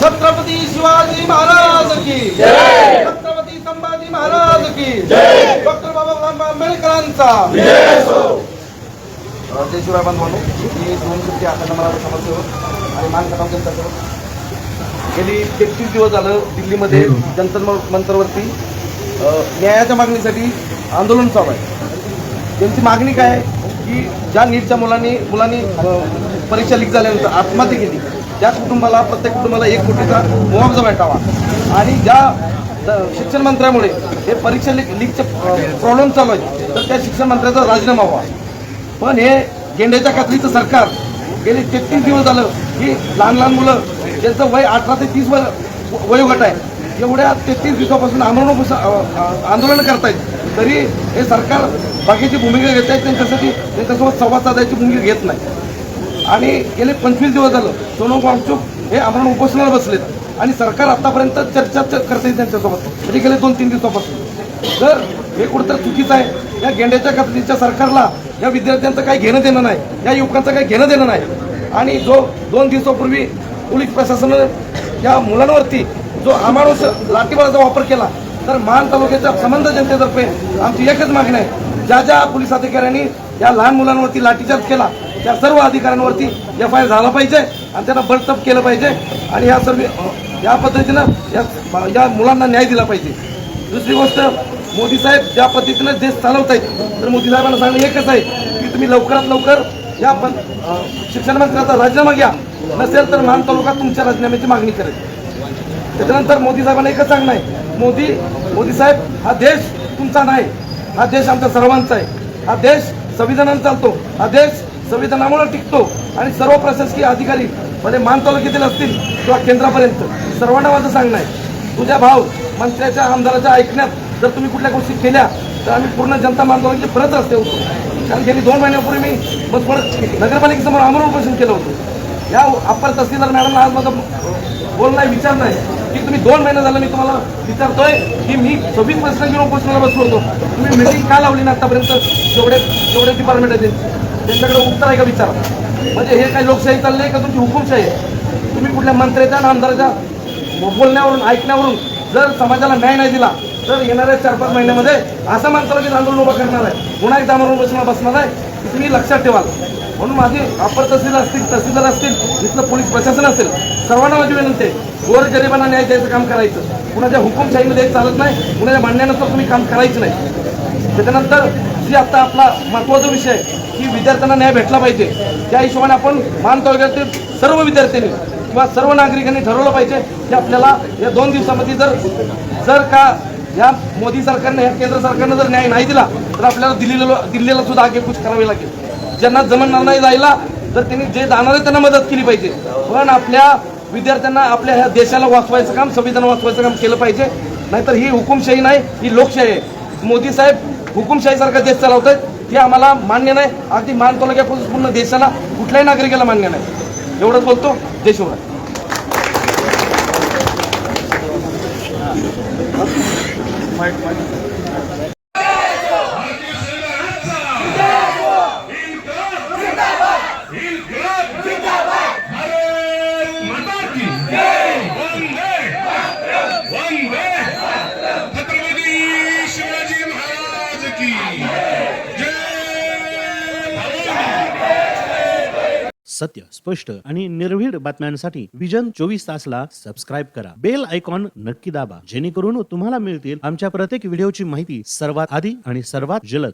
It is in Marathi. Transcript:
छत्रपती शिवाजी महाराज की जय, छत्रपती संभाजी महाराज की जय, डॉक्टर बाबासाहेब आंबेडकरांचा विजय असो. जय शिवराय बांधवांनो, मी 2 आता मला समाजसेवक आणि मानकराव जनता सेवक गेली 33 दिवस झालं दिल्लीमध्ये जंतर मंतरवरती न्यायाच्या मागणीसाठी आंदोलन चालू आहे. त्यांची मागणी काय आहे की ज्या नीटच्या मुलांनी परीक्षा लीक झाल्यानंतर आत्महत्या केली त्या कुटुंबाला, प्रत्येक कुटुंबाला 1 कोटीचा मुआवजा भेटावा आणि ज्या शिक्षण मंत्र्यामुळे हे परीक्षा लीकचे प्रॉब्लेम चालू आहे तर त्या शिक्षण मंत्र्याचा राजीनामा व्हावा. पण हे गेंड्याच्या कातरीचं सरकार गेले 33 दिवस झालं की लहान मुलं ज्यांचं वय 18 ते 30 वयोगट आहे एवढ्या 33 दिवसापासून आंदोलन करतायत तरी हे सरकार बाकीची भूमिका घेत आहेत, त्यांच्यासोबत संवाद साधायची भूमिका घेत नाही. आणि गेले 25 दिवस झालं सोनम वांगचूक हे आमरण उपोषणाला बसलेत आणि सरकार आतापर्यंत चर्चा करते त्यांच्यासोबत म्हणजे गेले 2-3 दिवसापासून. तर हे कुठंतरी चुकीचं आहे. या गेंड्याच्या कातडीच्या सरकारला या विद्यार्थ्यांचं काही घेणं देणं नाही, या युवकांचं काही घेणं देणं नाही. आणि जो 2 दिवसापूर्वी पोलीस प्रशासनानं या मुलांवरती जो अमानुष लाठीमाराचा वापर केला तर मान तालुक्याच्या संबंध जनतेतर्फे आमची एकच मागणी आहे, ज्या पोलीस अधिकाऱ्यांनी या लहान मुलांवरती लाठीचार्ज केला त्या सर्व अधिकाऱ्यांवरती FIR झाला पाहिजे आणि त्यांना बडतप केलं पाहिजे आणि या पद्धतीनं या मुलांना न्याय दिला पाहिजे. दुसरी गोष्ट, मोदी साहेब ज्या पद्धतीनं देश चालवत आहेत तर मोदी साहेबांना सांगणं एकच आहे की तुम्ही लवकरात लवकर या शिक्षण मंत्र्याचा राजीनामा घ्या, नसेल तर मान तालुका तुमच्या राजीनाम्याची मागणी करेल. त्याच्यानंतर मोदी साहेबांना एकच सांगणं आहे, मोदी साहेब हा देश तुमचा नाही, हा देश आमच्या सर्वांचा आहे. हा देश संविधानाने चालतो, हा देश संविधानामुळे टिकतो आणि सर्व प्रशासकीय अधिकारी म्हणजे मान तालुक्यातील असतील किंवा केंद्रापर्यंत सर्वांना माझं सांगणं आहे, तुझ्या भाव मंत्र्याच्या आमदाराच्या ऐकण्यात जर तुम्ही कुठल्या गोष्टी केल्या तर आम्ही पूर्ण जनता मान तालुक्याची परत रस्ते होतो. कारण गेली 2 महिन्यापूर्वी मी नगरपालिकेसमोर आमरण उपोषण केलं होतं. या अप्पर तहसीलदार मॅडमला आज माझं बोलणं विचार नाही की तुम्ही 2 महिने झालं मी तुम्हाला विचारतोय की मी 26 प्रश्न घेऊन उपोषणाला बसलो होतो, तुम्ही मिटिंग का लावली ना आतापर्यंत, जेवढे डिपार्टमेंट आहेत त्यांच्याकडे उत्तर आहे का विचारा. म्हणजे हे काही लोकशाही चालली आहे का तुमची हुकुमशाही आहे? तुम्ही कुठल्या मंत्र्याच्या आणि आमदाराच्या बोलण्यावरून ऐकण्यावरून जर समाजाला न्याय नाही दिला तर येणाऱ्या 4-5 महिन्यामध्ये असं मानताना की आंदोलन उभं करणार आहे, पुन्हा एकदा आमरण उपोषणाला बसणार आहे, तुम्ही लक्षात ठेवाल. म्हणून माझी अप्पर तहसीलदार असतील, इथलं पोलीस प्रशासन असेल, सर्वांना माझी विनंती आहे, गोरगरिबांना न्याय द्यायचं काम करायचं, कुणाच्या हुकुमशाहीमध्ये चालत नाही, कुणाच्या म्हणण्यानुसार तुम्ही काम करायचं नाही. त्याच्यानंतर जी आता आपला महत्त्वाचा विषय आहे की विद्यार्थ्यांना न्याय भेटला पाहिजे, त्या हिशोबाने आपण मान तालुक्यातील सर्व विद्यार्थ्यांनी किंवा सर्व नागरिकांनी ठरवलं पाहिजे की आपल्याला या 2 दिवसामध्ये जर का या मोदी सरकारने, या केंद्र सरकारने जर न्याय नाही दिला तर आपल्याला दिल्लीला सुद्धा आगेकूच करावी लागेल. ज्यांना जमणार नाही जायला तर त्यांनी जे जाणार आहे त्यांना मदत केली पाहिजे. पण आपल्या विद्यार्थ्यांना आपल्या ह्या देशाला वाचवायचं काम, संविधान वाचवायचं काम केलं पाहिजे. नाहीतर ही हुकुमशाही नाही, ही लोकशाही आहे. मोदी साहेब हुकुमशाहीसारखा देश चालवत आहेत, हे आम्हाला मान्य नाही. अगदी मान तालुक्यापासून पूर्ण देशाला, कुठल्याही नागरिकाला मान्य नाही. एवढंच बोलतो. जय शिवराय. सत्य, स्पष्ट आणि निर्भीड बातम्यांसाठी विजन 24 तासला सबस्क्राईब करा. बेल आयकॉन नक्की दाबा, जेणेकरून तुम्हाला मिळतील आमच्या प्रत्येक व्हिडिओची माहिती सर्वात आधी आणि सर्वात जलद.